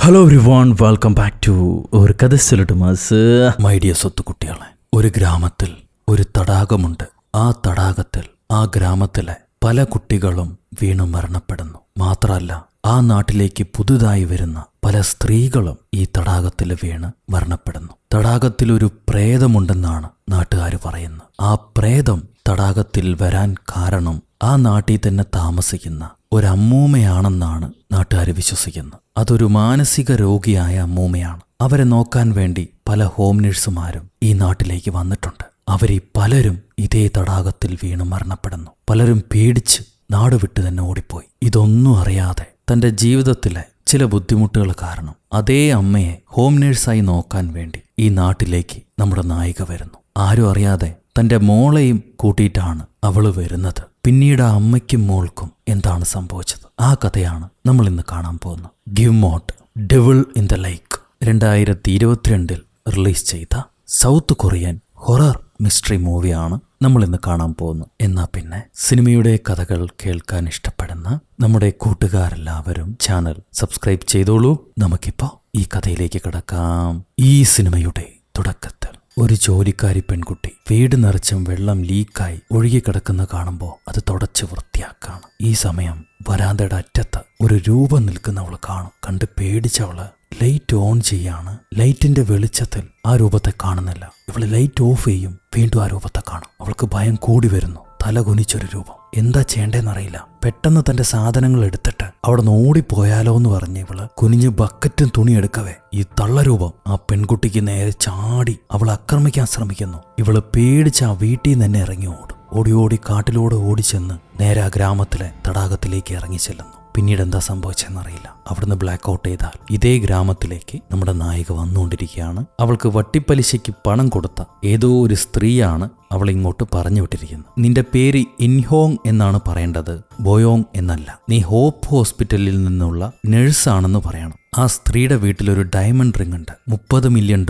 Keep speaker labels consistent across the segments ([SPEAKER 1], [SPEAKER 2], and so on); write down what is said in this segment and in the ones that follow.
[SPEAKER 1] Hello everyone, welcome back to ഒരു കഥ ചൊല്ലട്ട് മാസ്. മൈ ഡിയർ സ്വത്തുകുട്ടികളെ, ഒരു ഗ്രാമത്തിൽ ഒരു തടാകമുണ്ട്. ആ തടാകത്തിൽ ആ ഗ്രാമത്തിലെ പല കുട്ടികളും വീണു മരണപ്പെടുന്നു. മാത്രമല്ല, ആ നാട്ടിലേക്ക് പുതുതായി വരുന്ന പല സ്ത്രീകളും ഈ തടാകത്തിൽ വീണ് മരണപ്പെടുന്നു. തടാകത്തിൽ ഒരു പ്രേതമുണ്ടെന്നാണ് നാട്ടുകാർ പറയുന്നത്. ആ പ്രേതം തടാകത്തിൽ വരാൻ കാരണം ആ നാട്ടിൽ തന്നെ താമസിക്കുന്ന ഒരമ്മൂമ്മയാണെന്നാണ് നാട്ടുകാർ വിശ്വസിക്കുന്നത്. അതൊരു മാനസിക രോഗിയായ അമ്മൂമ്മയാണ്. അവരെ നോക്കാൻ വേണ്ടി പല ഹോം നഴ്സുമാരും ഈ നാട്ടിലേക്ക് വന്നിട്ടുണ്ട്. അവരീ പലരും ഇതേ തടാകത്തിൽ വീണ് മരണപ്പെടുന്നു. പലരും പേടിച്ച് നാട് വിട്ട് തന്നെ ഓടിപ്പോയി. ഇതൊന്നും അറിയാതെ തന്റെ ജീവിതത്തിലെ ചില ബുദ്ധിമുട്ടുകൾ കാരണം അതേ അമ്മയെ ഹോം നഴ്സായി നോക്കാൻ വേണ്ടി ഈ നാട്ടിലേക്ക് നമ്മുടെ നായിക വരുന്നു. ആരും അറിയാതെ തന്റെ മോളെയും കൂട്ടിയിട്ടാണ് അവള് വരുന്നത്. പിന്നീട് ആ അമ്മയ്ക്കും മോൾക്കും എന്താണ് സംഭവിച്ചത്? ആ കഥയാണ് നമ്മൾ ഇന്ന് കാണാൻ പോകുന്നത്. Give mote devil in the lake 2022 release ചെയ്ത സൗത്ത് കൊറിയൻ ഹൊറർ മിസ്റ്ററി മൂവിയാണ് നമ്മൾ ഇന്ന് കാണാൻ പോകുന്നത്. എന്നാ പിന്നെ സിനിമയുടെ കഥകൾ കേൾക്കാൻ ഇഷ്ടപ്പെടുന്ന നമ്മുടെ കൂട്ടുകാരെല്ലാവരും ചാനൽ സബ്സ്ക്രൈബ് ചെയ്തോളൂ. നമുക്കിപ്പോ ഈ കഥയിലേക്ക് കിടക്കാം. ഈ സിനിമയുടെ തുടക്കത്തിൽ ഒരു ജോലിക്കാരി പെൺകുട്ടി വീട് നിറച്ചും വെള്ളം ലീക്കായി ഒഴുകിക്കിടക്കുന്ന കാണുമ്പോൾ അത് തുടച്ച് വൃത്തിയാക്കാണ്. ഈ സമയം വരാന്തയുടെ അറ്റത്ത് ഒരു രൂപം നിൽക്കുന്നവള് കാണും. കണ്ട് പേടിച്ചവള് ലൈറ്റ് ഓൺ ചെയ്യാണ്. ലൈറ്റിന്റെ വെളിച്ചത്തിൽ ആ രൂപത്തെ കാണുന്നില്ല. ഇവള് ലൈറ്റ് ഓഫ് ചെയ്യും, വീണ്ടും ആ രൂപത്തെ കാണും. അവൾക്ക് ഭയം കൂടി വരുന്നു. തല കുനിച്ചൊരു രൂപം. എന്താ ചെയ്യേണ്ടതെന്നറിയില്ല. പെട്ടെന്ന് തന്റെ സാധനങ്ങൾ എടുത്തിട്ട് അവിടെ നിന്ന് ഓടിപ്പോയാലോ എന്ന് പറഞ്ഞ് ഇവള് കുനിഞ്ഞ് ബക്കറ്റും തുണി എടുക്കവേ ഈ തള്ളരൂപം ആ പെൺകുട്ടിക്ക് നേരെ ചാടി അവളെ ആക്രമിക്കാൻ ശ്രമിക്കുന്നു. ഇവള് പേടിച്ച് ആ വീട്ടിൽ നിന്ന് തന്നെ ഇറങ്ങി ഓടും. ഓടി കാട്ടിലൂടെ ഓടിച്ചെന്ന് നേരെ ആ ഗ്രാമത്തിലെ തടാകത്തിലേക്ക് ഇറങ്ങി ചെല്ലുന്നു. പിന്നീട് എന്താ സംഭവിച്ചെന്നറിയില്ല. അവിടുന്ന് ബ്ലാക്ക് ഔട്ട് ചെയ്താൽ ഇതേ ഗ്രാമത്തിലേക്ക് നമ്മുടെ നായിക വന്നുകൊണ്ടിരിക്കുകയാണ്. അവൾക്ക് വട്ടിപ്പലിശയ്ക്ക് പണം കൊടുത്ത ഏതോ ഒരു സ്ത്രീയാണ് അവളെ ഇങ്ങോട്ട് പറഞ്ഞു വിട്ടിരിക്കുന്നത്. നിന്റെ പേര് ഇൻഹോങ് എന്നാണ് പറയേണ്ടത്, ബോയോങ് എന്നല്ല. നീ ഹോപ്പ് ഹോസ്പിറ്റലിൽ നിന്നുള്ള നഴ്സാണെന്ന് പറയണം. ആ സ്ത്രീയുടെ വീട്ടിലൊരു ഡയമണ്ട് റിംഗ് ഉണ്ട്. $30 മില്യൺ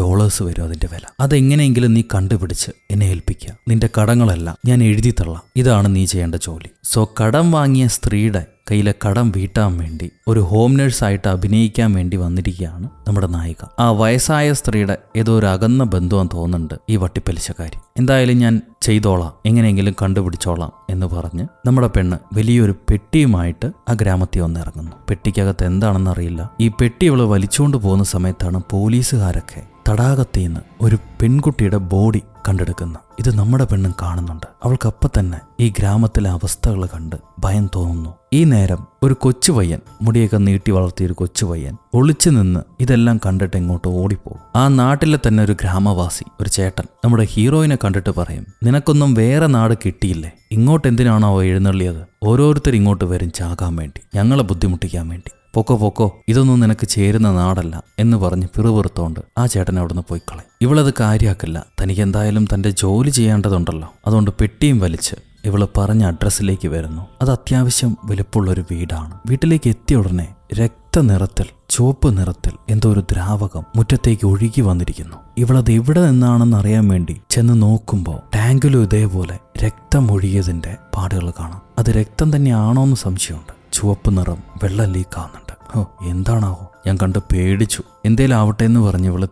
[SPEAKER 1] വരും അതിന്റെ വില. അതെങ്ങനെയെങ്കിലും നീ കണ്ടുപിടിച്ച് എന്നെ ഏൽപ്പിക്കുക. നിന്റെ കടങ്ങളെല്ലാം ഞാൻ എഴുതി തള്ളാം. ഇതാണ് നീ ചെയ്യേണ്ട ജോലി. സോ കടം വാങ്ങിയ സ്ത്രീയുടെ കയ്യിലെ കടം വീട്ടാൻ വേണ്ടി ഒരു ഹോം നഴ്സായിട്ട് അഭിനയിക്കാൻ വേണ്ടി വന്നിരിക്കുകയാണ് നമ്മുടെ നായിക. ആ വയസ്സായ സ്ത്രീയുടെ ഏതോ ഒരു അകന്ന ബന്ധുവാന്ന് തോന്നുന്നുണ്ട് ഈ വട്ടിപ്പലിശക്കാരി. എന്തായാലും ഞാൻ ചെയ്തോളാം, എങ്ങനെയെങ്കിലും കണ്ടുപിടിച്ചോളാം എന്ന് പറഞ്ഞ് നമ്മുടെ പെണ്ണ് വലിയൊരു പെട്ടിയുമായിട്ട് ആ ഗ്രാമത്തിൽ വന്നിറങ്ങുന്നു. പെട്ടിക്കകത്ത് എന്താണെന്നറിയില്ല. ഈ പെട്ടി ഇവള് വലിച്ചുകൊണ്ട് പോകുന്ന സമയത്താണ് പോലീസുകാരൊക്കെ തടാകത്തിൽ നിന്ന് ഒരു പെൺകുട്ടിയുടെ ബോഡി കണ്ടെടുക്കുന്നു. ഇത് നമ്മുടെ പെണ്ണും കാണുന്നുണ്ട്. അവൾക്കപ്പം തന്നെ ഈ ഗ്രാമത്തിലെ അവസ്ഥകൾ കണ്ട് ഭയം തോന്നുന്നു. ഈ നേരം ഒരു കൊച്ചുപയ്യൻ, മുടിയൊക്കെ നീട്ടി വളർത്തിയൊരു കൊച്ചുപയ്യൻ ഒളിച്ചു നിന്ന് ഇതെല്ലാം കണ്ടിട്ട് ഇങ്ങോട്ട് ഓടിപ്പോകും. ആ നാട്ടിലെ തന്നെ ഒരു ഗ്രാമവാസി, ഒരു ചേട്ടൻ നമ്മുടെ ഹീറോയിനെ കണ്ടിട്ട് പറയും, നിനക്കൊന്നും വേറെ നാട് കിട്ടിയില്ലേ, ഇങ്ങോട്ട് എന്തിനാണോ എഴുന്നള്ളിയത്? ഓരോരുത്തർ ഇങ്ങോട്ട് വരും ചാകാൻ വേണ്ടി, ഞങ്ങളെ ബുദ്ധിമുട്ടിക്കാൻ വേണ്ടി. പൊക്കോ, ഇതൊന്നും നിനക്ക് ചേരുന്ന നാടല്ല എന്ന് പറഞ്ഞ് പിറുപിറുത്തോണ്ട് ആ ചേട്ടൻ അവിടുന്ന് പോയി കളയും. ഇവളത് കാര്യാക്കില്ല. തനിക്ക് എന്തായാലും തന്റെ ജോലി ചെയ്യേണ്ടതുണ്ടല്ലോ. അതുകൊണ്ട് പെട്ടിയും വലിച്ച് ഇവള് പറഞ്ഞ അഡ്രസ്സിലേക്ക് വരുന്നു. അത് അത്യാവശ്യം വലുപ്പമുള്ളൊരു വീടാണ്. വീട്ടിലേക്ക് എത്തിയ ഉടനെ രക്തനിറത്തിൽ, ചുവപ്പ് നിറത്തിൽ എന്തോ ഒരു ദ്രാവകം മുറ്റത്തേക്ക് ഒഴുകി വന്നിരിക്കുന്നു. ഇവളത് എവിടെ നിന്നാണെന്ന് അറിയാൻ വേണ്ടി ചെന്ന് നോക്കുമ്പോൾ ടാങ്കിലും ഇതേപോലെ രക്തം ഒഴുകിയതിന്റെ പാടുകൾ കാണാം. അത് രക്തം തന്നെയാണോന്ന് സംശയമുണ്ട്. ചുവപ്പ് നിറം, വെള്ളം ലീക്കാവുന്നുണ്ട്. എന്താണാവോ? ഞാൻ കണ്ട് പേടിച്ചു. എന്തേലും ആവട്ടെ എന്ന് പറഞ്ഞ് ഇവള്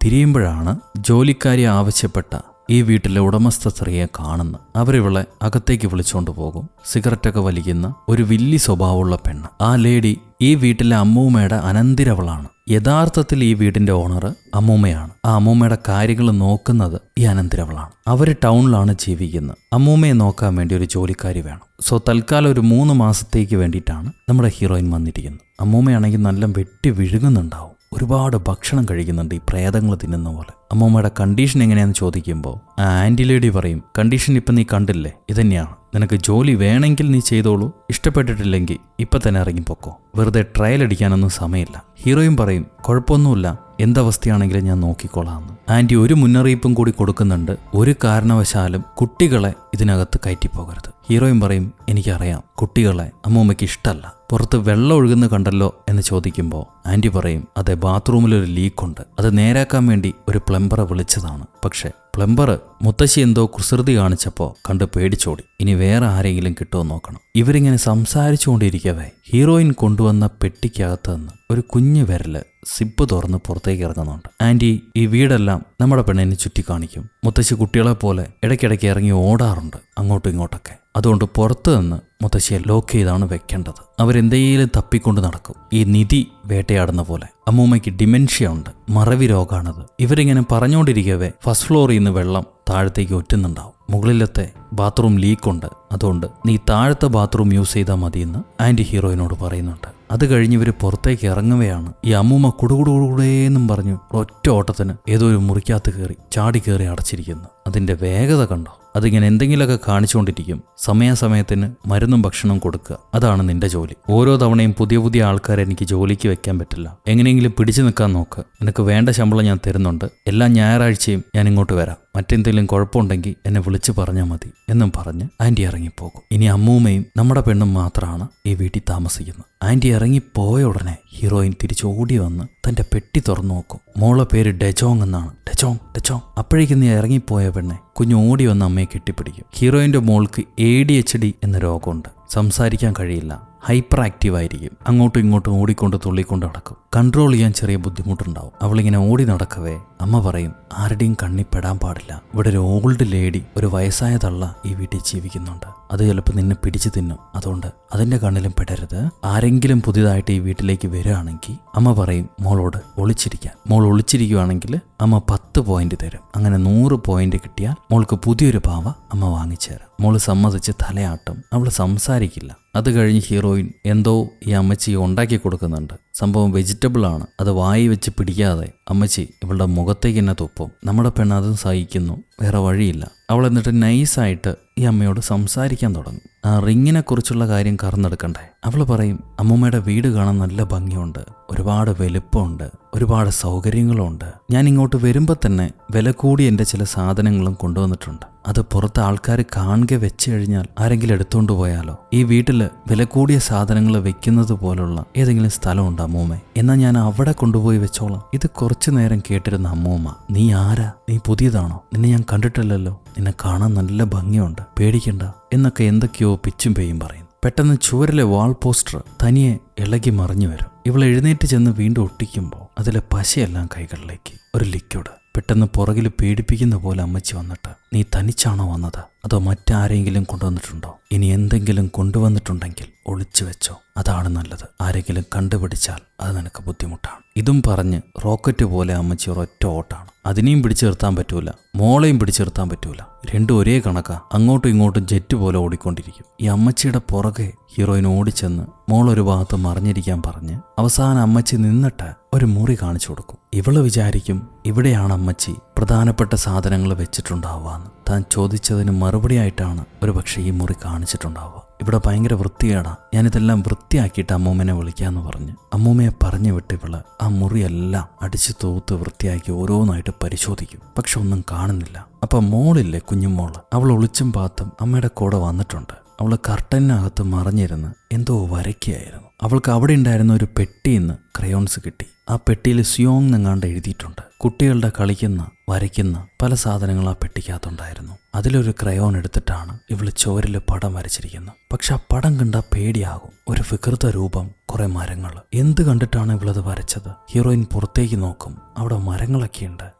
[SPEAKER 1] തിരിയുമ്പോഴാണ് ജോലിക്കാരി ആവശ്യപ്പെട്ട ഈ വീട്ടിലെ ഉടമസ്ഥ സ്ത്രീയെ കാണുന്നു. അവരിവളെ അകത്തേക്ക് വിളിച്ചുകൊണ്ട് പോകും. സിഗരറ്റൊക്കെ വലിക്കുന്ന ഒരു വില്ലി സ്വഭാവമുള്ള പെണ്ണ്. ആ ലേഡി ഈ വീട്ടിലെ അമ്മൂമ്മയുടെ അനന്തിരവളാണ്. യഥാർത്ഥത്തിൽ ഈ വീടിന്റെ ഓണർ അമ്മൂമ്മയാണ്. ആ അമ്മൂമ്മയുടെ കാര്യങ്ങൾ നോക്കുന്നത് ഈ അനന്തിരവളാണ്. അവര് ടൗണിലാണ് ജീവിക്കുന്നത്. അമ്മൂമ്മയെ നോക്കാൻ വേണ്ടി ഒരു ജോലിക്കാരി വേണം. സോ തൽക്കാലം ഒരു 3 മാസത്തേക്ക് വേണ്ടിയിട്ടാണ് നമ്മുടെ ഹീറോയിൻ വന്നിരിക്കുന്നത്. അമ്മൂമ്മയാണെങ്കിൽ നല്ല വെട്ടി വിഴുങ്ങുന്നുണ്ടാവും. ഒരുപാട് ഭക്ഷണം കഴിക്കുന്നുണ്ട്, ഈ പ്രേതങ്ങൾ തിന്നുന്ന പോലെ. അമ്മൂമ്മയുടെ കണ്ടീഷൻ എങ്ങനെയാണെന്ന് ചോദിക്കുമ്പോൾ ആ ആന്റി ലേഡി പറയും, കണ്ടീഷൻ ഇപ്പം നീ കണ്ടില്ലേ, ഇതന്നെയാണ്. നിനക്ക് ജോലി വേണമെങ്കിൽ നീ ചെയ്തോളൂ, ഇഷ്ടപ്പെട്ടിട്ടില്ലെങ്കിൽ ഇപ്പം തന്നെ ഇറങ്ങിപ്പോക്കോ, വെറുതെ ട്രയൽ അടിക്കാനൊന്നും സമയമില്ല. ഹീറോയും പറയും, കുഴപ്പമൊന്നുമില്ല, എന്തവസ്ഥയാണെങ്കിലും ഞാൻ നോക്കിക്കോളാമെന്ന്. ആന്റി ഒരു മുന്നറിയിപ്പും കൂടി കൊടുക്കുന്നുണ്ട്, ഒരു കാരണവശാലും കുട്ടികളെ ഇതിനകത്ത് കയറ്റിപ്പോകരുത്. ഹീറോയും പറയും, എനിക്കറിയാം, കുട്ടികളെ അമ്മൂമ്മയ്ക്ക് ഇഷ്ടമല്ല. പുറത്ത് വെള്ളം ഒഴുകുന്ന കണ്ടല്ലോ എന്ന് ചോദിക്കുമ്പോൾ ആന്റി പറയും, അതെ, ബാത്റൂമിലൊരു ലീക്കുണ്ട്, അത് നേരാക്കാൻ വേണ്ടി ഒരു പ്ലംബറെ വിളിച്ചതാണ്. പക്ഷെ പ്ലംബർ മുത്തശ്ശി എന്തോ കുസൃതി കാണിച്ചപ്പോൾ കണ്ട് പേടിച്ചോടി. ഇനി വേറെ ആരെങ്കിലും കിട്ടുമോ നോക്കണം. ഇവരിങ്ങനെ സംസാരിച്ചുകൊണ്ടിരിക്കവേ ഹീറോയിൻ കൊണ്ടുവന്ന പെട്ടിക്കകത്ത് നിന്ന് ഒരു കുഞ്ഞു വിരല് സിപ്പ് തുറന്ന് പുറത്തേക്ക് ഇറങ്ങുന്നുണ്ട്. ആന്റി ഈ വീടെല്ലാം നമ്മുടെ പെണ്ണിനെ ചുറ്റിക്കാണിക്കും. മുത്തശ്ശി കുട്ടികളെ പോലെ ഇടയ്ക്കിടയ്ക്ക് ഇറങ്ങി ഓടാറുണ്ട് അങ്ങോട്ടും ഇങ്ങോട്ടൊക്കെ. അതുകൊണ്ട് പുറത്തു നിന്ന് മുത്തശ്ശിയെ ലോക്ക് ചെയ്താണ് വെക്കേണ്ടത്. അവരെന്തെങ്കിലും തപ്പിക്കൊണ്ട് നടക്കും, ഈ നിധി വേട്ടയാടുന്ന പോലെ. അമ്മൂമ്മയ്ക്ക് ഡിമെൻഷ്യ ഉണ്ട്, മറവി രോഗമാണത്. ഇവരിങ്ങനെ പറഞ്ഞുകൊണ്ടിരിക്കവേ ഫസ്റ്റ് ഫ്ലോറിൽ നിന്ന് വെള്ളം താഴത്തേക്ക് ഒറ്റുന്നുണ്ടാവും. മുകളിലത്തെ ബാത്റൂം ലീക്കുണ്ട്, അതുകൊണ്ട് നീ താഴത്തെ ബാത്റൂം യൂസ് ചെയ്താൽ മതിയെന്ന് ആന്റി ഹീറോയിനോട് പറയുന്നുണ്ട്. അത് കഴിഞ്ഞ് ഇവർ പുറത്തേക്ക് ഇറങ്ങുകയാണ്. ഈ അമ്മൂമ്മ കുടുകുടുകൂടേന്നും പറഞ്ഞു ഒറ്റ ഓട്ടത്തിന് ഏതോ ഒരു മുറിക്കകത്ത് കയറി ചാടി കയറി അടച്ചിരിക്കുന്നു. അതിന്റെ വേഗത കണ്ടോ? അതിങ്ങനെ എന്തെങ്കിലുമൊക്കെ കാണിച്ചുകൊണ്ടിരിക്കും. സമയാസമയത്തിന് മരുന്നും ഭക്ഷണവും കൊടുക്കുക, അതാണ് നിന്റെ ജോലി. ഓരോ തവണയും പുതിയ പുതിയ ആൾക്കാരെ എനിക്ക് ജോലിക്ക് വെക്കാൻ പറ്റില്ല. എങ്ങനെയെങ്കിലും പിടിച്ചു നിൽക്കാൻ നോക്ക്. നിനക്ക് വേണ്ട ശമ്പളം ഞാൻ തരുന്നുണ്ട്. എല്ലാ ഞായറാഴ്ചയും ഞാൻ ഇങ്ങോട്ട് വരാം. മറ്റെന്തെങ്കിലും കുഴപ്പമുണ്ടെങ്കിൽ എന്നെ വിളിച്ചു പറഞ്ഞാൽ മതി എന്നും പറഞ്ഞ് ആന്റി ഇറങ്ങിപ്പോകും. ഇനി അമ്മൂമ്മയും നമ്മുടെ പെണ്ണും മാത്രമാണ് ഈ വീട്ടിൽ താമസിക്കുന്നത്. ആന്റി ഇറങ്ങിപ്പോയ ഉടനെ ഹീറോയിൻ തിരിച്ചോടി വന്ന് തന്റെ പെട്ടി തുറന്നു നോക്കും. മോളെ പേര് ഡെജോങ് എന്നാണ്. ഡെജോങ് ഡെജോങ്. അപ്പോഴേക്കും നീ ഇറങ്ങിപ്പോയ പെണ്ണെ കുഞ്ഞു ഓടി വന്ന് അമ്മയെ കെട്ടിപ്പിടിക്കും. ഹീറോയിന്റെ മോൾക്ക് ADHD എന്ന രോഗമുണ്ട്. സംസാരിക്കാൻ കഴിയില്ല, ഹൈപ്പർ ആക്റ്റീവ് ആയിരിക്കും. അങ്ങോട്ടും ഇങ്ങോട്ടും ഓടിക്കൊണ്ട് തുള്ളിക്കൊണ്ട് നടക്കും. കൺട്രോൾ ചെയ്യാൻ ചെറിയ ബുദ്ധിമുട്ടുണ്ടാവും. അവളിങ്ങനെ ഓടി നടക്കവേ അമ്മ പറയും, ആരുടെയും കണ്ണിൽ പെടാൻ പാടില്ല. ഇവിടെ ഒരു ഓൾഡ് ലേഡി, ഒരു വയസ്സായ തള്ള ഈ വീട്ടിൽ ജീവിക്കുന്നുണ്ട്. അത് ചിലപ്പോൾ നിന്നെ പിടിച്ചു തിന്നും. അതുകൊണ്ട് അതിന്റെ കണ്ണിലും പെടരുത്. ആരെങ്കിലും പുതിയതായിട്ട് ഈ വീട്ടിലേക്ക് വരികയാണെങ്കിൽ അമ്മ പറയും മോളോട് ഒളിച്ചിരിക്കാൻ. മോൾ ഒളിച്ചിരിക്കുകയാണെങ്കിൽ അമ്മ 10 പോയിന്റ് തരും. അങ്ങനെ 100 പോയിന്റ് കിട്ടിയാൽ മോൾക്ക് പുതിയൊരു പാവ അമ്മ വാങ്ങിച്ചു തരാം. മോള് സമ്മതിച്ച് തലയാട്ടും. അവൾ സംസാരിക്കില്ല. അത് കഴിഞ്ഞ് ഹീറോയിൻ എന്തോ ഈ അമ്മച്ചി ഉണ്ടാക്കി കൊടുക്കുന്നുണ്ട്. സംഭവം വെജിറ്റബിൾ ആണ്. അത് വായി വെച്ച് പിടിക്കാതെ അമ്മച്ചി ഇവളുടെ മുഖത്തേക്ക് തന്നെ തുപ്പും. നമ്മുടെ പെണ്ണ് അതും സഹിക്കുന്നു, വേറെ വഴിയില്ല. അവൾ എന്നിട്ട് നൈസായിട്ട് ഈ അമ്മയോട് സംസാരിക്കാൻ തുടങ്ങും. ആ റിങ്ങിനെ കുറിച്ചുള്ള കാര്യം കറന്നെടുക്കണ്ടേ? അവൾ പറയും, അമ്മൂമ്മയുടെ വീട് കാണാൻ നല്ല ഭംഗിയുണ്ട്, ഒരുപാട് വലുപ്പമുണ്ട്, ഒരുപാട് സൗകര്യങ്ങളുണ്ട്. ഞാൻ ഇങ്ങോട്ട് വരുമ്പോൾ തന്നെ വില കൂടി എൻ്റെ ചില സാധനങ്ങളും കൊണ്ടുവന്നിട്ടുണ്ട്. അത് പുറത്ത് ആൾക്കാർ കാണുക വെച്ച് കഴിഞ്ഞാൽ ആരെങ്കിലും എടുത്തുകൊണ്ട് പോയാലോ? ഈ വീട്ടില് വില കൂടിയ സാധനങ്ങൾ വെക്കുന്നത് പോലുള്ള ഏതെങ്കിലും സ്ഥലമുണ്ട് അമ്മൂമ്മ? എന്നാൽ ഞാൻ അവിടെ കൊണ്ടുപോയി വെച്ചോളാം. ഇത് കുറച്ചു നേരം കേട്ടിരുന്ന അമ്മൂമ്മ, നീ ആരാ? നീ പുതിയതാണോ? നിന്നെ ഞാൻ കണ്ടിട്ടില്ലല്ലോ. നിന്നെ കാണാൻ നല്ല ഭംഗിയുണ്ട്, പേടിക്കണ്ട എന്നൊക്കെ എന്തൊക്കെയോ പിച്ചും പേയും പറയും. പെട്ടെന്ന് ചുവരിലെ വാൾ പോസ്റ്റർ തനിയെ ഇളകി മറിഞ്ഞു വരും. ഇവൾ എഴുന്നേറ്റ് ചെന്ന് വീണ്ടും ഒട്ടിക്കുമ്പോൾ അതിലെ പശയെല്ലാം കൈകളിലേക്ക്. ഒരു ലിക്വിഡ്. പെട്ടെന്ന് പുറകിൽ പേടിപ്പിക്കുന്ന പോലെ അമ്മച്ചി വന്നിട്ട്, നീ തനിച്ചാണോ വന്നത് അതോ മറ്റാരെങ്കിലും കൊണ്ടുവന്നിട്ടുണ്ടോ? ഇനി എന്തെങ്കിലും കൊണ്ടുവന്നിട്ടുണ്ടെങ്കിൽ ഒളിച്ചു വെച്ചോ, അതാണ് നല്ലത്. ആരെങ്കിലും കണ്ടുപിടിച്ചാൽ അത് നിനക്ക് ബുദ്ധിമുട്ടാണ്. ഇതും പറഞ്ഞ് റോക്കറ്റ് പോലെ അമ്മച്ചി ഒരൊറ്റ ഓട്ടാണ്. അതിനെയും പിടിച്ചു നിർത്താൻ പറ്റൂല, മോളെയും പിടിച്ചു നിർത്താൻ പറ്റൂല. രണ്ടും ഒരേ കണക്കാ. അങ്ങോട്ടും ഇങ്ങോട്ടും ജെറ്റ് പോലെ ഓടിക്കൊണ്ടിരിക്കും. ഈ അമ്മച്ചിയുടെ പുറകെ ഹീറോയിൻ ഓടിച്ചെന്ന് മോളൊരു ഭാഗത്ത് മറിഞ്ഞിരിക്കാൻ പറഞ്ഞ് അവസാനം അമ്മച്ചി നിന്നിട്ട് ഒരു മുറി കാണിച്ചു കൊടുക്കും. ഇവള് വിചാരിക്കും ഇവിടെയാണ് അമ്മച്ചി പ്രധാനപ്പെട്ട സാധനങ്ങൾ വെച്ചിട്ടുണ്ടാവുകയെന്ന്. താൻ ചോദിച്ചതിന് മറുപടിയായിട്ടാണ് ഒരുപക്ഷെ ഈ മുറി കാണിച്ചിട്ടുണ്ടാവുക. ഇവിടെ ഭയങ്കര വൃത്തികേടാ, ഞാനിതെല്ലാം വൃത്തിയാക്കിയിട്ട് അമ്മൂമ്മനെ വിളിക്കാന്ന് പറഞ്ഞ് അമ്മൂമ്മയെ പറഞ്ഞു വിട്ട് ഇവള് ആ മുറിയെല്ലാം അടിച്ചു തൂത്ത് വൃത്തിയാക്കി ഓരോന്നായിട്ട് പരിശോധിക്കും. പക്ഷെ ഒന്നും കാണുന്നില്ല. അപ്പൊ മോളില്ലേ, കുഞ്ഞുമോള്, അവൾ ഒളിച്ചും പാത്തും അമ്മയുടെ കൂടെ വന്നിട്ടുണ്ട്. അവള് കർട്ടനകത്ത് മറിഞ്ഞിരുന്ന് എന്തോ വരയ്ക്കുകയായിരുന്നു. അവൾക്ക് അവിടെ ഉണ്ടായിരുന്ന ഒരു പെട്ടിന്ന് ക്രയോൺസ് കിട്ടി. ആ പെട്ടിയിൽ സിയോങ് എന്നെങ്ങാണ്ട് എഴുതിയിട്ടുണ്ട്. കുട്ടികളുടെ കളിക്കുന്ന വരയ്ക്കുന്ന പല സാധനങ്ങൾ ആ പെട്ടിക്കകത്തുണ്ടായിരുന്നു. അതിലൊരു ക്രയോൺ എടുത്തിട്ടാണ് ഇവള് ചോരില് പടം വരച്ചിരിക്കുന്നത്. പക്ഷെ ആ പടം കണ്ടാൽ പേടിയാകും. ഒരു വികൃത രൂപം, കുറെ മരങ്ങൾ. എന്ത് കണ്ടിട്ടാണ് ഇവളത് വരച്ചത്? ഹീറോയിൻ പുറത്തേക്ക് നോക്കും, അവിടെ മരങ്ങളൊക്കെയുണ്ട്.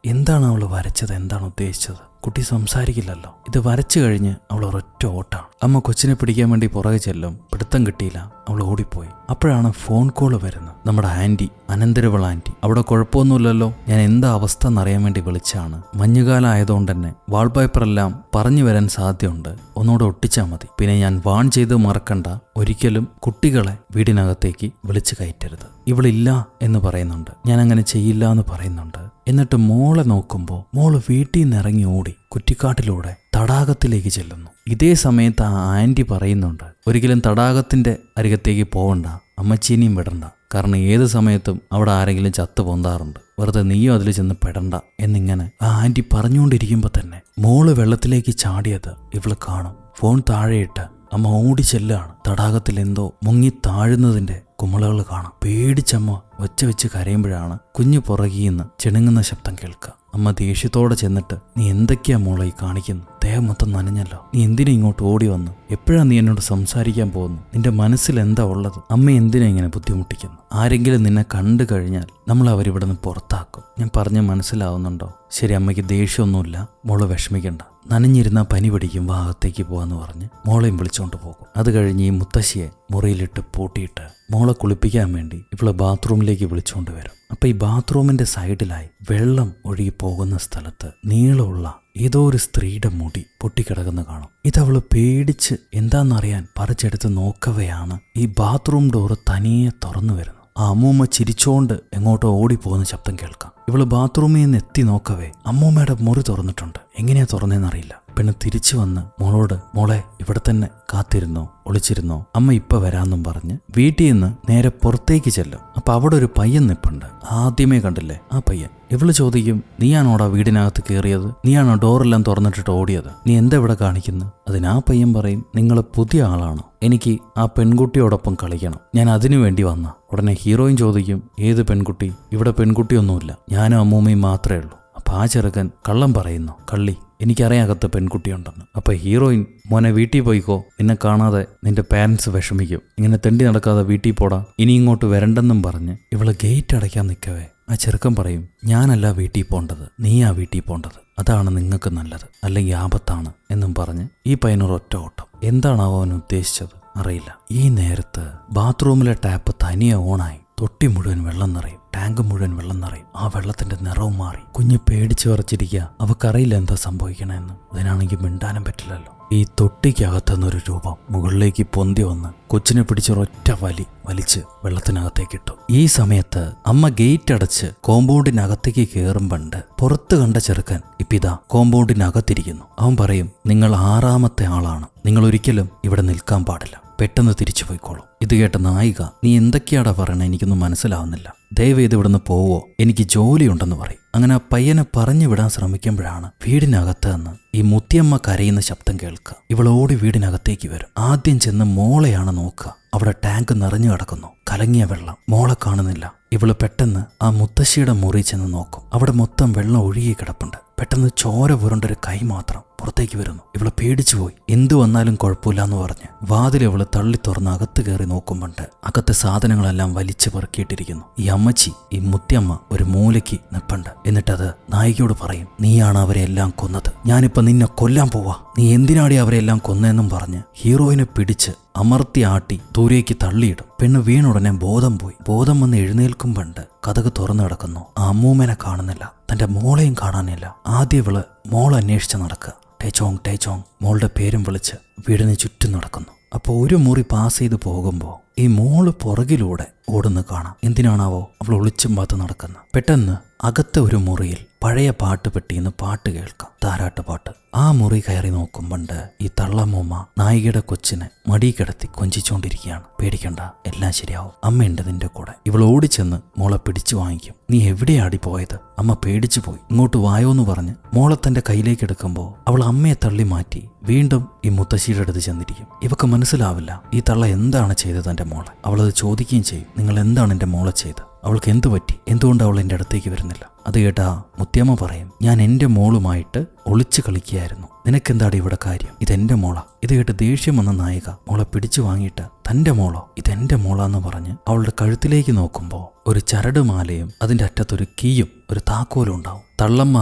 [SPEAKER 1] എന്താണ് അവള് വരച്ചത്? എന്താണ് ഉദ്ദേശിച്ചത്? കുട്ടി സംസാരിക്കില്ലല്ലോ. ഇത് വരച്ചു കഴിഞ്ഞ് അവൾ ഒരൊറ്റ ഓട്ടാണ്. അമ്മ കൊച്ചിനെ പിടിക്കാൻ വേണ്ടി പുറകെ ചെല്ലും. പിടുത്തം കിട്ടിയില്ല, അവൾ ഓടിപ്പോയി. അപ്പോഴാണ് ഫോൺ കോള് വരുന്നത്. നമ്മുടെ ആന്റി, അനന്തരവൾ ആന്റി. അവിടെ കുഴപ്പമൊന്നുമില്ലല്ലോ, ഞാൻ എന്താ അവസ്ഥ എന്നറിയാൻ വേണ്ടി വിളിച്ചാണ്. മഞ്ഞുകാലം ആയതുകൊണ്ട് തന്നെ വാൾപേപ്പറെല്ലാം പറഞ്ഞു വരാൻ സാധ്യതയുണ്ട്, ഒന്നുകൂടെ ഒട്ടിച്ചാൽ മതി. പിന്നെ ഞാൻ വാൺ ചെയ്ത് മറക്കണ്ട, ഒരിക്കലും കുട്ടികളെ വീടിനകത്തേക്ക് വിളിച്ചു കയറ്റരുത്. ഇവളില്ല എന്ന് പറയുന്നുണ്ട്. ഞാൻ അങ്ങനെ ചെയ്യില്ല എന്ന് പറയുന്നുണ്ട്. എന്നിട്ട് മോളെ നോക്കുമ്പോൾ മോള് വീട്ടിൽ നിന്ന് ഇറങ്ങി ഓടി കുറ്റിക്കാട്ടിലൂടെ തടാകത്തിലേക്ക് ചെല്ലുന്നു. ഇതേ സമയത്ത് ആ ആന്റി പറയുന്നുണ്ട്, ഒരിക്കലും തടാകത്തിന്റെ അരികത്തേക്ക് പോകണ്ട, അമ്മച്ചീനിയും വിടണ്ട. കാരണം ഏത് സമയത്തും അവിടെ ആരെങ്കിലും ചത്തു പൊന്താറുണ്ട്, വെറുതെ നീയും അതിൽ ചെന്ന് പെടണ്ട എന്നിങ്ങനെ ആ ആന്റി പറഞ്ഞുകൊണ്ടിരിക്കുമ്പോൾ തന്നെ മോള് വെള്ളത്തിലേക്ക് ചാടിയത് ഇവള് കാണും. ഫോൺ താഴെയിട്ട് അമ്മ ഓടി ചെല്ലാണ്. തടാകത്തിൽ എന്തോ മുങ്ങി താഴുന്നതിന്റെ കുമിളകൾ കാണാം. പേടിച്ചമ്മ ഒച്ച വെച്ച് കരയുമ്പോഴാണ് കുഞ്ഞു പുറകിൽ നിന്ന് ചിണുങ്ങുന്ന ശബ്ദം കേൾക്കുക. അമ്മ ദേഷ്യത്തോടെ ചെന്നിട്ട്, നീ എന്തൊക്കെയാ മോളെ ഈ കാണിക്കുന്നു? ദേഹം മൊത്തം നനഞ്ഞല്ലോ, നീ എന്തിനാ ഇങ്ങോട്ട് ഓടി വന്നു? എപ്പോഴാ നീ എന്നോട് സംസാരിക്കാൻ പോകുന്നു? നിന്റെ മനസ്സിൽ എന്താ ഉള്ളത്? അമ്മ എന്തിനാ ഇങ്ങനെ ബുദ്ധിമുട്ടിക്കുന്നു? ആരെങ്കിലും നിന്നെ കണ്ടു കഴിഞ്ഞാൽ നമ്മൾ അവരിവിടെ നിന്ന് പുറത്താക്കും. ഞാൻ പറഞ്ഞ് മനസ്സിലാവുന്നുണ്ടോ? ശരി, അമ്മയ്ക്ക് ദേഷ്യമൊന്നുമില്ല, മോള് വിഷമിക്കണ്ട. നനഞ്ഞിരുന്ന പനി പിടിക്കും, ഭാഗത്തേക്ക് പോവാന്ന് പറഞ്ഞ് മോളെയും വിളിച്ചോണ്ട് പോകും. അത് കഴിഞ്ഞ് ഈ മുത്തശ്ശിയെ മുറിയിലിട്ട് പൂട്ടിയിട്ട് മോളെ കുളിപ്പിക്കാൻ വേണ്ടി ഇവള് ബാത്റൂമിലേക്ക് വിളിച്ചുകൊണ്ട് വരും. അപ്പൊ ഈ ബാത്റൂമിന്റെ സൈഡിലായി വെള്ളം ഒഴുകി പോകുന്ന സ്ഥലത്ത് നീളമുള്ള ഏതോ ഒരു സ്ത്രീയുടെ മുടി പൊട്ടിക്കിടക്കുന്ന കാണും. ഇതവള് പേടിച്ച് എന്താണെന്നറിയാൻ പറിച്ചെടുത്ത് നോക്കവെയാണ് ഈ ബാത്റൂം ഡോറ് തനിയെ തുറന്നു വരുന്നത്. ആ അമ്മൂമ്മ ചിരിച്ചോണ്ട് എങ്ങോട്ടോ ഓടിപ്പോകുന്ന ശബ്ദം കേൾക്കാം. ഇവള് ബാത്റൂമിൽ നിന്ന് എത്തി നോക്കവേ അമ്മൂമ്മയുടെ മുറി തുറന്നിട്ടുണ്ട്. എങ്ങനെയാ തുറന്നേന്നറിയില്ല. പെണ്ണ് തിരിച്ചു വന്ന് മോളോട്, മോളെ ഇവിടെ തന്നെ കാത്തിരുന്നോ, ഒളിച്ചിരുന്നോ, അമ്മ ഇപ്പൊ വരാമെന്നും പറഞ്ഞ് വീട്ടിൽ നിന്ന് നേരെ പുറത്തേക്ക് ചെല്ലും. അപ്പൊ അവിടെ ഒരു പയ്യൻ നിപ്പുണ്ട്. ആദ്യമേ കണ്ടില്ലേ ആ പയ്യൻ. ഇവള് ചോദിക്കും, നീയാണോടാ വീടിനകത്ത് കയറിയത്? നീയാണോ ഡോറെല്ലാം തുറന്നിട്ടിട്ട് ഓടിയത്? നീ എന്താ ഇവിടെ കാണിക്കുന്നു? അതിന് ആ പയ്യൻ പറയും, നിങ്ങൾ പുതിയ ആളാണോ? എനിക്ക് ആ പെൺകുട്ടിയോടൊപ്പം കളിക്കണം, ഞാൻ അതിനു വേണ്ടി വന്ന. ഉടനെ ഹീറോയിൻ ചോദിക്കും, ഏത് പെൺകുട്ടി? ഇവിടെ പെൺകുട്ടിയൊന്നുമില്ല, ഞാനും അമ്മൂമ്മയും മാത്രമേ ഉള്ളൂ. അപ്പൊ ആ ചെറുക്കൻ കള്ളം പറയുന്നു, കള്ളി, എനിക്കറിയാകത്ത പെൺകുട്ടിയുണ്ടെന്ന്. അപ്പൊ ഹീറോയിൻ, മോനെ വീട്ടിൽ പോയിക്കോ, നിന്നെ കാണാതെ നിന്റെ പാരൻസ് വിഷമിക്കും, ഇങ്ങനെ തെണ്ടി നടക്കാതെ വീട്ടിൽ പോടാ, ഇനി ഇങ്ങോട്ട് വരണ്ടെന്നും പറഞ്ഞ് ഇവള് ഗേറ്റ് അടയ്ക്കാൻ നിൽക്കവേ ആ ചെറുക്കൻ പറയും, ഞാനല്ല വീട്ടിൽ പോണ്ടത്, നീയാ വീട്ടിൽ പോണ്ടത്, അതാണ് നിങ്ങൾക്ക് നല്ലത്, അല്ലെങ്കിൽ ആപത്താണ് എന്നും പറഞ്ഞ് ഈ പയ്യനൊരു ഒറ്റ ഓട്ടം. എന്താണാവോ അവൻ ഉദ്ദേശിച്ചത് അറിയില്ല. ഈ നേരത്ത് ബാത്റൂമിലെ ടാപ്പ് തനിയെ ഓണായി. തൊട്ടി മുഴുവൻ വെള്ളം നിറയും, ടാങ്ക് മുഴുവൻ വെള്ളം നിറയും. ആ വെള്ളത്തിന്റെ നിറവും മാറി. കുഞ്ഞ് പേടിച്ചു വിറച്ചിരിക്കുക. അവക്കറിയില്ല എന്താ സംഭവിക്കണമെന്ന്. അതിനാണെങ്കിൽ മിണ്ടാനും പറ്റില്ലല്ലോ. ഈ തൊട്ടിക്കകത്തുനിന്നൊരു രൂപം മുകളിലേക്ക് പൊന്തി വന്ന് കൊച്ചിനെ പിടിച്ചൊരൊറ്റ വലിച്ച് വെള്ളത്തിനകത്തേക്കിട്ടു. ഈ സമയത്ത് അമ്മ ഗേറ്റ് അടച്ച് കോമ്പൗണ്ടിനകത്തേക്ക് കയറുമ്പണ്ട് പുറത്ത് കണ്ട ചെറുക്കൻ ഇപ്പിതാ കോമ്പൗണ്ടിനകത്തിരിക്കുന്നു. അവൻ പറയും, നിങ്ങൾ 6ാമത്തെ ആളാണ്, നിങ്ങൾ ഒരിക്കലും ഇവിടെ നിൽക്കാൻ പാടില്ല, പെട്ടെന്ന് തിരിച്ചു പോയിക്കോളൂ. ഇത് കേട്ട നായിക, നീ എന്തൊക്കെയാടാ പറയണേ, എനിക്കൊന്നും മനസ്സിലാവുന്നില്ല, ദയവേത് ഇവിടുന്ന് പോവോ, എനിക്ക് ജോലിയുണ്ടെന്ന് പറയും. അങ്ങനെ ആ പയ്യനെ പറഞ്ഞു വിടാൻ ശ്രമിക്കുമ്പോഴാണ് വീടിനകത്ത് നിന്ന് ഈ മുത്തിയമ്മ കരയുന്ന ശബ്ദം കേൾക്കുക. ഇവളോടി വീടിനകത്തേക്ക് വരും. ആദ്യം ചെന്ന് മോളെയാണ് നോക്കുക. അവിടെ ടാങ്ക് നിറഞ്ഞു കിടക്കുന്നു, കലങ്ങിയ വെള്ളം. മോളെ കാണുന്നില്ല. ഇവള് പെട്ടെന്ന് ആ മുത്തശ്ശിയുടെ മുറി ചെന്ന് നോക്കും. അവിടെ മൊത്തം വെള്ളം ഒഴുകി കിടപ്പുണ്ട്. പെട്ടെന്ന് ചോര പുരണ്ടൊരു കൈ മാത്രം പുറത്തേക്ക് വരുന്നു. ഇവള് പേടിച്ചു പോയി. എന്തു വന്നാലും കുഴപ്പമില്ല എന്ന് പറഞ്ഞ് വാതിൽ ഇവള് തള്ളി തുറന്ന് അകത്ത് കയറി നോക്കുമ്പോണ്ട് അകത്തെ സാധനങ്ങളെല്ലാം വലിച്ചു പെറുക്കിയിട്ടിരിക്കുന്നു. ഈ അമ്മച്ചി, ഈ മുത്തിയമ്മ ഒരു മൂലയ്ക്ക് നിപ്പുണ്ട്. എന്നിട്ടത് നായികയോട് പറയും, നീയാണ് അവരെ എല്ലാം കൊന്നത്, ഞാനിപ്പോ നിന്നെ കൊല്ലാൻ പോവാ, നീ എന്തിനാടി അവരെ എല്ലാം കൊന്നെന്നും പറഞ്ഞ് ഹീറോയിനെ പിടിച്ച് അമർത്തി ആട്ടി ദൂരേക്ക് തള്ളിയിടും. പെണ്ണ് വീണുടനെ ബോധം പോയി. ബോധം വന്ന് എഴുന്നേൽക്കുമ്പണ്ട് കതക് തുറന്നു കിടക്കുന്നു. ആ അമ്മൂമ്മനെ കാണുന്നില്ല, തന്റെ മോളെയും കാണാനില്ല. ആദ്യം ഇവള് മോളെ അന്വേഷിച്ച് നടക്കുക. ടേച്ചോങ് ടേച്ചോങ് മോളുടെ പേരും വിളിച്ച് വീടിന് ചുറ്റും നടക്കുന്നു. അപ്പോൾ ഒരു മുറി പാസ് ചെയ്ത് പോകുമ്പോൾ ഈ മോള് പുറകിലൂടെ ഓടുന്നു കാണാം. എന്തിനാണാവോ അവൾ ഒളിച്ചും പാത്ത് നടക്കുന്നത്. പെട്ടെന്ന് അകത്തെ ഒരു മുറിയിൽ പഴയ പാട്ട് പെട്ടിന്ന് പാട്ട് കേൾക്കാം, താരാട്ട് പാട്ട്. ആ മുറി കയറി നോക്കുമ്പണ്ട് ഈ തള്ളമ്മൂമ്മ നായികയുടെ കൊച്ചിനെ മടി കിടത്തി കൊഞ്ചിച്ചോണ്ടിരിക്കുകയാണ്. പേടിക്കണ്ട, എല്ലാം ശരിയാവും, അമ്മയുണ്ട് നിന്റെ കൂടെ. ഇവൾ ഓടിച്ചെന്ന് മോളെ പിടിച്ചു വാങ്ങിക്കും. നീ എവിടെയാടി പോയത്? അമ്മ പേടിച്ചു പോയി, ഇങ്ങോട്ട് വായോന്ന് പറഞ്ഞ് മോളെ തന്റെ കയ്യിലേക്ക് എടുക്കുമ്പോൾ അവൾ അമ്മയെ തള്ളി മാറ്റി വീണ്ടും ഈ മുത്തശ്ശിയുടെ അടുത്ത് ചെന്നിരിക്കും. ഇവക്ക് മനസ്സിലാവില്ല ഈ തള്ള എന്താണ് ചെയ്തത് എന്റെ മോളെ. അവളത് ചോദിക്കുകയും ചെയ്യും, നിങ്ങൾ എന്താണ് എന്റെ മോളെ ചെയ്തത്? അവൾക്ക് എന്തു പറ്റി? എന്തുകൊണ്ട് അവൾ എൻ്റെ അടുത്തേക്ക് വരുന്നില്ല? അത് കേട്ടാ മുത്തിയമ്മ പറയും, ഞാൻ എൻ്റെ മോളുമായിട്ട് ഒളിച്ചു കളിക്കുകയായിരുന്നു, നിനക്കെന്താടി ഇവിടെ കാര്യം? ഇതെന്റെ മോളാ. ഇത് കേട്ട് ദേഷ്യം വന്ന നായിക മോളെ പിടിച്ചു വാങ്ങിയിട്ട്, തന്റെ മോളോ? ഇതെന്റെ മോളാന്ന് പറഞ്ഞ് അവളുടെ കഴുത്തിലേക്ക് നോക്കുമ്പോൾ ഒരു ചരടുമാലയും അതിന്റെ അറ്റത്തൊരു കീയും ഒരു താക്കോലും ഉണ്ടാവും. തള്ളമ്മ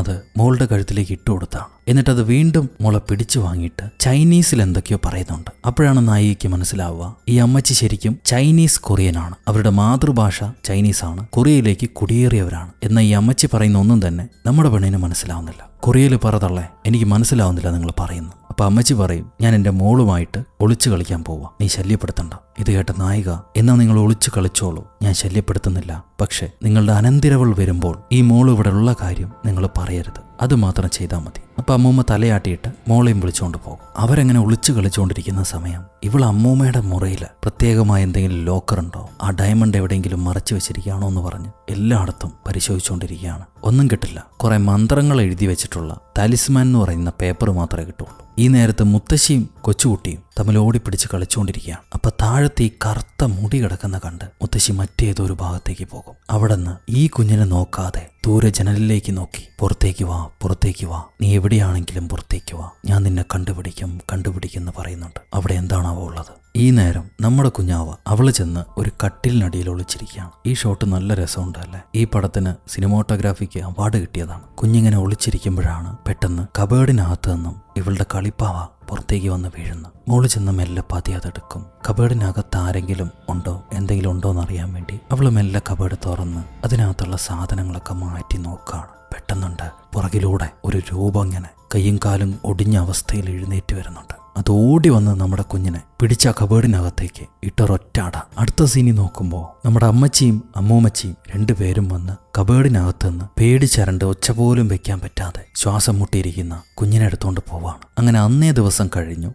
[SPEAKER 1] അത് മോളുടെ കഴുത്തിലേക്ക് ഇട്ടുകൊടുത്താണ്. എന്നിട്ടത് വീണ്ടും മോളെ പിടിച്ചു വാങ്ങിയിട്ട് ചൈനീസിൽ എന്തൊക്കെയോ പറയുന്നുണ്ട്. അപ്പോഴാണ് നായികയ്ക്ക് മനസ്സിലാവുക, ഈ അമ്മച്ചി ശരിക്കും ചൈനീസ് കൊറിയനാണ്. അവരുടെ മാതൃഭാഷ ചൈനീസാണ്, കൊറിയയിലേക്ക് കുടിയേറിയവരാണ്. എന്നാൽ ഈ അമ്മച്ചി പറയുന്ന ഒന്നും തന്നെ നമ്മുടെ പെണ്ണിന് മനസ്സിലാവുന്നില്ല. കൊറിയയിൽ പറതള്ളേ, എനിക്ക് മനസ്സിലാവുന്നില്ല നിങ്ങൾ പറയുന്നു. അപ്പൊ അമ്മച്ചി പറയും, ഞാൻ എൻ്റെ മോളുമായിട്ട് ഒളിച്ചു കളിക്കാൻ പോവാ, നീ ശല്യപ്പെടുത്തണ്ട. ഇത് കേട്ട നായിക, എന്നാ നിങ്ങൾ ഒളിച്ചു കളിച്ചോളൂ, ഞാൻ ശല്യപ്പെടുത്തുന്നില്ല, പക്ഷെ നിങ്ങളുടെ അനന്തിരവൾ വരുമ്പോൾ ഈ മോള് ഇവിടെ ഉള്ള കാര്യം നിങ്ങൾ പറയരുത്, അത് മാത്രം ചെയ്താൽ മതി. അപ്പൊ അമ്മൂമ്മ തലയാട്ടിയിട്ട് മോളെയും വിളിച്ചുകൊണ്ട് പോകും. അവരെങ്ങനെ ഒളിച്ചു കളിച്ചുകൊണ്ടിരിക്കുന്ന സമയം ഇവൾ അമ്മൂമ്മയുടെ മുറിയിൽ പ്രത്യേകമായ എന്തെങ്കിലും ലോക്കറുണ്ടോ, ആ ഡയമണ്ട് എവിടെയെങ്കിലും മറച്ചു വെച്ചിരിക്കുകയാണോ എന്ന് പറഞ്ഞ് എല്ലായിടത്തും പരിശോധിച്ചുകൊണ്ടിരിക്കുകയാണ്. ഒന്നും കിട്ടില്ല. കുറെ മന്ത്രങ്ങൾ എഴുതി വെച്ചിട്ടുള്ള താലിസ്മാൻ എന്ന് പറയുന്ന പേപ്പർ മാത്രമേ കിട്ടുള്ളൂ. ഈ നേരത്ത് മുത്തശ്ശിയും കൊച്ചുകുട്ടിയും തമ്മിൽ ഓടിപ്പിടിച്ച് കളിച്ചുകൊണ്ടിരിക്കുകയാണ്. അപ്പൊ താഴത്തെ ഈ കറുത്ത മുടി കിടക്കുന്ന കണ്ട് മുത്തശ്ശി മറ്റേതൊരു ഭാഗത്തേക്ക് പോകും. അവിടെ നിന്ന് ഈ കുഞ്ഞിനെ നോക്കാതെ ദൂരെ ജനലിലേക്ക് നോക്കി, പുറത്തേക്ക് വാ, പുറത്തേക്ക് വാ, നീ എവിടെയാണെങ്കിലും പുറത്തേക്ക് വാ, ഞാൻ നിന്നെ കണ്ടുപിടിക്കും എന്ന് പറയുന്നുണ്ട്. അവിടെ എന്താണാവോ ഉള്ളത്? ഈ നേരം നമ്മുടെ കുഞ്ഞാവ് അവള് ചെന്ന് ഒരു കട്ടിലിനടിയിൽ ഒളിച്ചിരിക്കുകയാണ്. ഈ ഷോട്ട് നല്ല രസമുണ്ട് അല്ലേ? ഈ പടത്തിന് സിനിമാറ്റോഗ്രാഫിക്ക് അവാർഡ് കിട്ടിയതാണ്. കുഞ്ഞിങ്ങനെ ഒളിച്ചിരിക്കുമ്പോഴാണ് പെട്ടെന്ന് കബേർഡിനകത്ത് നിന്നും ഇവളുടെ കളിപ്പാവ പുറത്തേക്ക് വന്ന് വീഴുന്നു. മോള് ചെന്ന് മെല്ലെ പതി അതെടുക്കും. കബേർഡിനകത്ത് ആരെങ്കിലും ഉണ്ടോ, എന്തെങ്കിലും ഉണ്ടോ എന്നറിയാൻ വേണ്ടി അവള് മെല്ലെ കബേർഡ് തുറന്ന് അതിനകത്തുള്ള സാധനങ്ങളൊക്കെ മാറ്റി നോക്കുകയാണ്. പെട്ടെന്നുണ്ട് പുറകിലൂടെ ഒരു രൂപം ഇങ്ങനെ കയ്യും കാലും ഒടിഞ്ഞ അവസ്ഥയിൽ എഴുന്നേറ്റ് വരുന്നുണ്ട്. അത് ഓടി വന്ന് നമ്മുടെ കുഞ്ഞിനെ പിടിച്ച കബേർഡിനകത്തേക്ക് ഇട്ടൊരൊറ്റാട. അടുത്ത സീനി നോക്കുമ്പോൾ നമ്മുടെ അമ്മച്ചിയും അമ്മൂമ്മച്ചിയും രണ്ടുപേരും വന്ന് കബേർഡിനകത്ത് നിന്ന് പേടിച്ചരണ്ട് ഒച്ച പോലും വെക്കാൻ പറ്റാതെ ശ്വാസം മുട്ടിയിരിക്കുന്ന കുഞ്ഞിനെ എടുത്തോണ്ട് പോവാണ്. അങ്ങനെ അന്നേ ദിവസം കഴിഞ്ഞു.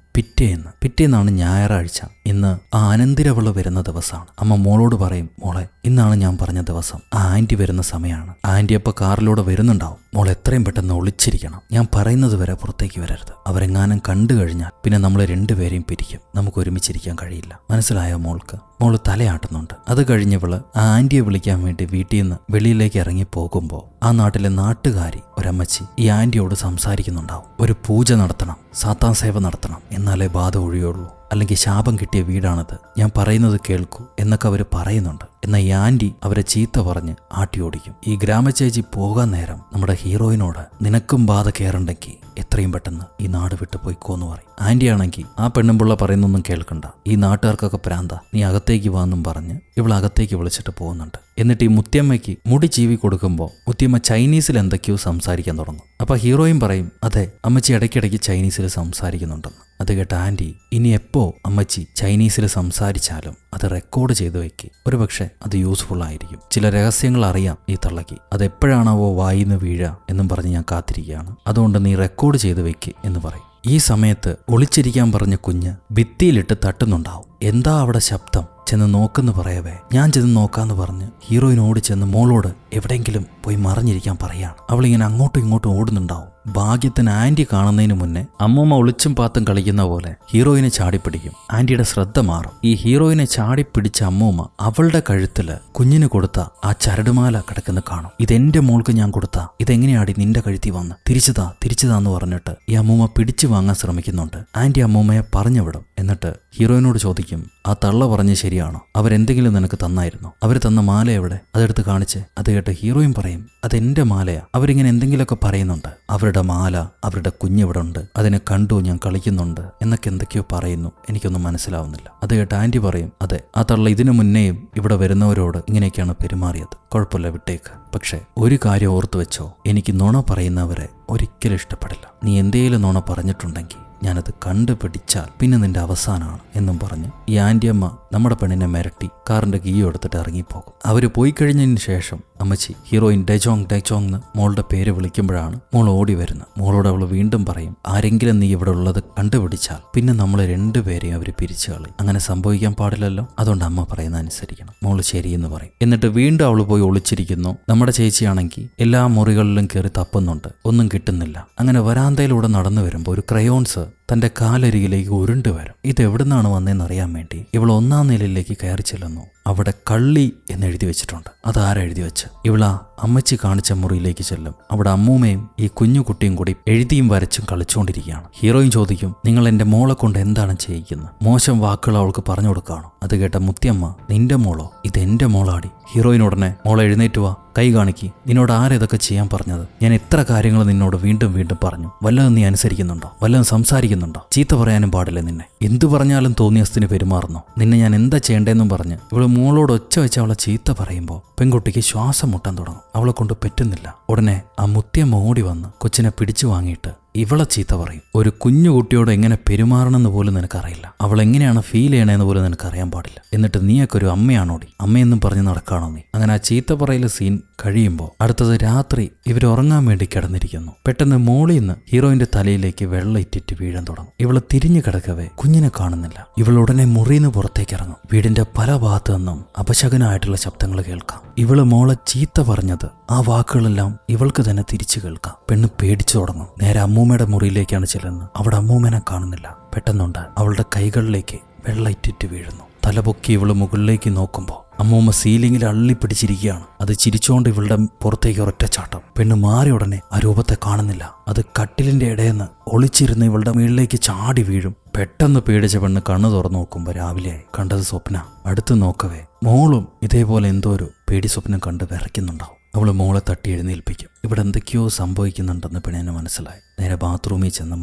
[SPEAKER 1] പിറ്റേന്നാണ് ഞായറാഴ്ച. ഇന്ന് ആ അനന്തിരവള് വരുന്ന ദിവസമാണ്. അമ്മ മോളോട് പറയും, മോളെ ഇന്നാണ് ഞാൻ പറഞ്ഞ ദിവസം, ആ ആന്റി വരുന്ന സമയമാണ്. ആന്റി അപ്പൊ കാറിലൂടെ വരുന്നുണ്ടാവും, മോൾ എത്രയും പെട്ടെന്ന് ഒളിച്ചിരിക്കണം, ഞാൻ പറയുന്നത് വരെ പുറത്തേക്ക് വരരുത്. അവരെങ്ങാനും കണ്ടു കഴിഞ്ഞാൽ പിന്നെ നമ്മൾ രണ്ടുപേരെയും പിരിക്കും, നമുക്ക് ഒരുമിച്ചിരിക്കാൻ കഴിയില്ല. മനസ്സിലായോ മോൾക്ക്? മോള് തലയാട്ടുന്നുണ്ട്. അത് കഴിഞ്ഞവള് ആ ആന്റിയെ വിളിക്കാൻ വേണ്ടി വീട്ടിൽ നിന്ന് വെളിയിലേക്ക് ഇറങ്ങി പോകുമ്പോൾ ആ നാട്ടിലെ നാട്ടുകാരി ഒരമ്മച്ചി ഈ ആന്റിയോട് സംസാരിക്കുന്നുണ്ടാവും. ഒരു പൂജ നടത്തണം, സാത്താൻ സേവ നടത്തണം, എന്നാലേ ബാധ ഒഴിയുള്ളൂ, അല്ലെങ്കിൽ ശാപം കിട്ടിയ വീടാണത്, ഞാൻ പറയുന്നത് കേൾക്കൂ എന്നൊക്കെ അവർ പറയുന്നുണ്ട്. എന്നാൽ ഈ ആന്റി അവരെ ചീത്ത പറഞ്ഞ് ആട്ടി ഓടിക്കും. ഈ ഗ്രാമചേച്ചി പോകാൻ നേരം നമ്മുടെ ഹീറോയിനോട് നിനക്കും ബാധ കയറുണ്ടെങ്കിൽ എത്രയും പെട്ടെന്ന് ഈ നാട് വിട്ടു പോയിക്കോന്ന് പറയും. ആന്റി ആണെങ്കിൽ ആ പെണ്ണുമ്പിള്ള പറയുന്നൊന്നും കേൾക്കണ്ട, ഈ നാട്ടുകാർക്കൊക്കെ പ്രാന്ത, നീ അകത്തേക്ക് വാന്നും പറഞ്ഞ് ഇവൾ അകത്തേക്ക് വിളിച്ചിട്ട് പോകുന്നുണ്ട്. എന്നിട്ട് ഈ മുത്തിയമ്മയ്ക്ക് മുടി ചീവി കൊടുക്കുമ്പോൾ മുത്തിയമ്മ ചൈനീസിൽ എന്തൊക്കെയോ സംസാരിക്കാൻ തുടങ്ങും. അപ്പൊ ഹീറോയിൻ പറയും, അതെ അമ്മച്ചി ഇടയ്ക്കിടയ്ക്ക് ചൈനീസിൽ സംസാരിക്കുന്നുണ്ടെന്ന്. അത് കേട്ട ആന്റി, ഇനി എപ്പോ അമ്മച്ചി ചൈനീസിൽ സംസാരിച്ചാലും അത് റെക്കോർഡ് ചെയ്ത് വെക്ക്, ഒരുപക്ഷെ അത് യൂസ്ഫുൾ ആയിരിക്കും. ചില രഹസ്യങ്ങൾ അറിയാം ഈ തള്ളയ്ക്ക്, അതെപ്പോഴാണാവോ വായിന്ന് വീഴുക എന്നും പറഞ്ഞ് ഞാൻ കാത്തിരിക്കുകയാണ്, അതുകൊണ്ട് നീ റെക്കോർഡ് ചെയ്ത് വെക്ക് എന്ന് പറയും. ഈ സമയത്ത് ഒളിച്ചിരിക്കാൻ പറഞ്ഞ കുഞ്ഞ് ഭിത്തിയിലിട്ട് തട്ടുന്നുണ്ടാവും. എന്താ അവിടെ ശബ്ദം, ചെന്ന് നോക്കെന്ന് പറയവേ ഞാൻ ചെന്ന് നോക്കാന്ന് പറഞ്ഞ് ഹീറോയിനോട് ചെന്ന് മോളോട് എവിടെയെങ്കിലും പോയി മറിഞ്ഞിരിക്കാൻ പറയാണ്. അവളിങ്ങനെ അങ്ങോട്ടും ഇങ്ങോട്ടും ഓടുന്നുണ്ടാവും. ഭാഗ്യത്തിന് ആന്റി കാണുന്നതിന് മുന്നേ അമ്മൂമ്മ ഒളിച്ചും പാത്തും കളിക്കുന്ന പോലെ ഹീറോയിനെ ചാടിപ്പിടിക്കും. ആന്റിയുടെ ശ്രദ്ധ മാറും. ഈ ഹീറോയിനെ ചാടിപ്പിടിച്ച അമ്മൂമ്മ അവളുടെ കഴുത്തില് കുഞ്ഞിന് കൊടുത്ത ആ ചരടുമാല കിടക്കുന്ന കാണും. ഇതെന്റെ മോൾക്ക് ഞാൻ കൊടുത്ത, ഇതെങ്ങനെയാടി നിന്റെ കഴുത്തി വന്ന്, തിരിച്ചുതാന്ന് പറഞ്ഞിട്ട് ഈ അമ്മൂമ്മ പിടിച്ചു വാങ്ങാൻ ശ്രമിക്കുന്നുണ്ട്. ആന്റി അമ്മൂമ്മയെ പറഞ്ഞു വിടും. എന്നിട്ട് ഹീറോയിനോട് ചോദിക്കും, ആ തള്ള പറഞ്ഞ് ശരിയാണോ, അവരെന്തെങ്കിലും നിനക്ക് തന്നായിരുന്നോ, അവർ തന്ന മാല എവിടെ, അതെടുത്ത് കാണിച്ച്. അത് കേട്ട് ഹീറോയിൻ പറയും, അതെന്റെ മാലയാ, അവരിങ്ങനെ എന്തെങ്കിലുമൊക്കെ പറയുന്നുണ്ട്, അവരുടെ മാല, അവരുടെ കുഞ്ഞിവിടെ ഉണ്ട്, അതിനെ കണ്ടു, ഞാൻ കളിക്കുന്നുണ്ട് എന്നൊക്കെ എന്തൊക്കെയോ പറയുന്നു, എനിക്കൊന്നും മനസ്സിലാവുന്നില്ല. അത് കേട്ട് ആന്റി പറയും, അതെ ആ തള്ള ഇതിനു മുന്നേയും ഇവിടെ വരുന്നവരോട് ഇങ്ങനെയൊക്കെയാണ് പെരുമാറിയത്, കുഴപ്പമില്ല വിട്ടേക്ക്. പക്ഷെ ഒരു കാര്യം ഓർത്തു വെച്ചോ, എനിക്ക് നുണ പറയുന്നവരെ ഒരിക്കലും ഇഷ്ടപ്പെടില്ല. നീ എന്തേലും നുണ പറഞ്ഞിട്ടുണ്ടെങ്കിൽ ഞാനത് കണ്ടുപിടിച്ചാൽ പിന്നെ നിന്റെ അവസാനമാണ് എന്നും പറഞ്ഞ് ഈ ആന്റിയമ്മ നമ്മുടെ പെണ്ണിനെ മിരട്ടി കാറിന്റെ കീ എടുത്തിട്ട് ഇറങ്ങിപ്പോകും. അവര് പോയി കഴിഞ്ഞതിന് ശേഷം അമ്മച്ചി ഹീറോയിൻ ഡെജോങ് എന്ന് മോളുടെ പേര് വിളിക്കുമ്പോഴാണ് മോൾ ഓടി വരുന്നത്. മോളോട് അവൾ വീണ്ടും പറയും, ആരെങ്കിലും നീ ഇവിടെ ഉള്ളത് കണ്ടുപിടിച്ചാൽ പിന്നെ നമ്മൾ രണ്ടുപേരെയും അവർ പിരിച്ചു കളയും, അങ്ങനെ സംഭവിക്കാൻ പാടില്ലല്ലോ, അതുകൊണ്ട് അമ്മ പറയുന്ന അനുസരിക്കണം. മോള് ശരിയെന്ന് പറയും. എന്നിട്ട് വീണ്ടും അവൾ പോയി ഒളിച്ചിരിക്കുന്നു. നമ്മുടെ ചേച്ചിയാണെങ്കിൽ എല്ലാ മുറികളിലും കയറി തപ്പുന്നുണ്ട്, ഒന്നും കിട്ടുന്നില്ല. അങ്ങനെ വരാന്തയിലൂടെ നടന്നു വരുമ്പോൾ ഒരു ക്രയോൺസ് തന്റെ കാലരികിലേക്ക് ഉരുണ്ടു വരും. ഇത് എവിടുന്നാണ് വന്നതെന്നറിയാൻ വേണ്ടി ഇവൾ 1ാം നിലയിലേക്ക് കയറി ചെല്ലുന്നു. അവിടെ കള്ളി എന്ന് എഴുതി വെച്ചിട്ടുണ്ട്. അതാരാ എഴുതി വെച്ച്? ഇവളാ അമ്മച്ചി കാണിച്ച മുറിയിലേക്ക് ചെല്ലും. അവിടെ അമ്മൂമ്മയും ഈ കുഞ്ഞു കുട്ടിയും കൂടി എഴുതിയും വരച്ചും കളിച്ചുകൊണ്ടിരിക്കുകയാണ്. ഹീറോയിൻ ചോദിക്കും, നിങ്ങൾ എന്റെ മോളെ കൊണ്ട് എന്താണ് ചെയ്യിക്കുന്നത്? മോശം വാക്കുകൾ അവൾക്ക് പറഞ്ഞു കൊടുക്കുകയാണോ? അത് കേട്ട മുത്തിയമ്മ, നിന്റെ മോളോ? ഇതെന്റെ മോളാടി. ഹീറോയിൻ ഉടനെ, മോളെ എഴുന്നേറ്റ് വാ, കൈ കാണിക്ക്, നിന്നോട് ആരേതൊക്കെ ചെയ്യാൻ പറഞ്ഞത്? ഞാൻ എത്ര കാര്യങ്ങൾ നിന്നോട് വീണ്ടും വീണ്ടും പറഞ്ഞു, വല്ലതും നീ അനുസരിക്കുന്നുണ്ടോ? വല്ലതും സംസാരിക്കുന്നുണ്ടോ? ചീത്ത പറയാനും പാടില്ല നിന്നെ, എന്തു പറഞ്ഞാലും തോന്നിയസ്ഥിന് പെരുമാറുന്നു, നിന്നെ ഞാൻ എന്താ ചെയ്യേണ്ടതെന്നും പറഞ്ഞ് ഇവള് മോളോട് ഒച്ച വെച്ച് അവളെ ചീത്ത പറയുമ്പോൾ പെൺകുട്ടിക്ക് ശ്വാസം മുട്ടാൻ തുടങ്ങും. അവളെ കൊണ്ട് പറ്റുന്നില്ല. ഉടനെ ആ മുത്തിയമ്മ ഓടി വന്ന് കൊച്ചിനെ പിടിച്ചു വാങ്ങിയിട്ട് ഇവളെ ചീത്ത പറയും. ഒരു കുഞ്ഞു കുട്ടിയോട് എങ്ങനെ പെരുമാറണമെന്ന് പോലും നിനക്കറിയില്ല, അവൾ എങ്ങനെയാണ് ഫീൽ ചെയ്യണമെന്ന് പോലും നിനക്കറിയാൻ പാടില്ല, എന്നിട്ട് നീയൊക്കെ ഒരു അമ്മയാണോടി, അമ്മയെന്നും പറഞ്ഞ് നടക്കാണോ നീ? അങ്ങനെ ആ ചീത്ത പറയല് സീൻ കഴിയുമ്പോൾ അടുത്തത് രാത്രി ഇവർ ഉറങ്ങാൻ വേണ്ടി കിടന്നിരിക്കുന്നു. പെട്ടെന്ന് മോളിൽ നിന്ന് ഹീറോയിന്റെ തലയിലേക്ക് വെള്ളം ഇറ്റിറ്റ് വീഴാൻ തുടങ്ങും. ഇവള് തിരിഞ്ഞു കിടക്കവേ കുഞ്ഞിനെ കാണുന്നില്ല. ഇവൾ ഉടനെ മുറിന്ന് പുറത്തേക്ക് ഇറങ്ങും. വീടിന്റെ പല ഭാഗത്തു നിന്നും അപശകനായിട്ടുള്ള ശബ്ദങ്ങൾ കേൾക്കാം. ഇവള് മോളെ ചീത്ത പറഞ്ഞത് ആ വാക്കുകളെല്ലാം ഇവൾക്ക് തന്നെ തിരിച്ചു കേൾക്കാം. പെണ്ണ് പേടിച്ചു തുടങ്ങും. നേരെ അമ്മൂമ്മയുടെ മുറിയിലേക്കാണ് ചെല്ലുന്നത്. അവിടെ അമ്മൂമ്മേനെ കാണുന്നില്ല. പെട്ടെന്നുണ്ട് അവളുടെ കൈകളിലേക്ക് വെള്ളം ഇറ്റിറ്റ് വീഴുന്നു. തലപൊക്കി ഇവള് മുകളിലേക്ക് നോക്കുമ്പോൾ അമ്മൂമ്മ സീലിംഗിൽ അള്ളിപ്പിടിച്ചിരിക്കുകയാണ്. അത് ചിരിച്ചോണ്ട് ഇവളുടെ പുറത്തേക്ക് ഒരൊറ്റച്ചാട്ടം. പെണ്ണ് മാറി ഉടനെ ആ രൂപത്തെ കാണുന്നില്ല. അത് കട്ടിലിന്റെ ഇടയെന്ന് ഒളിച്ചിരുന്ന് ഇവളുടെ മുകളിലേക്ക് ചാടി വീഴും. പെട്ടെന്ന് പേടിച്ച പെണ്ണ് കണ്ണു തുറന്നു നോക്കുമ്പോൾ രാവിലെയായി. കണ്ടത് സ്വപ്ന. അടുത്ത് നോക്കവേ മോളും ഇതേപോലെ എന്തോ ഒരു പേടി സ്വപ്നം കണ്ട് വിറയ്ക്കുന്നുണ്ടാവും. അവള് മോളെ തട്ടി എഴുന്നേൽപ്പിക്കും. ഇവിടെ എന്തൊക്കെയോ സംഭവിക്കുന്നുണ്ടെന്ന് പെണ്ണിന് മനസ്സിലായി. നേരെ ബാത്റൂമിൽ ചെന്ന്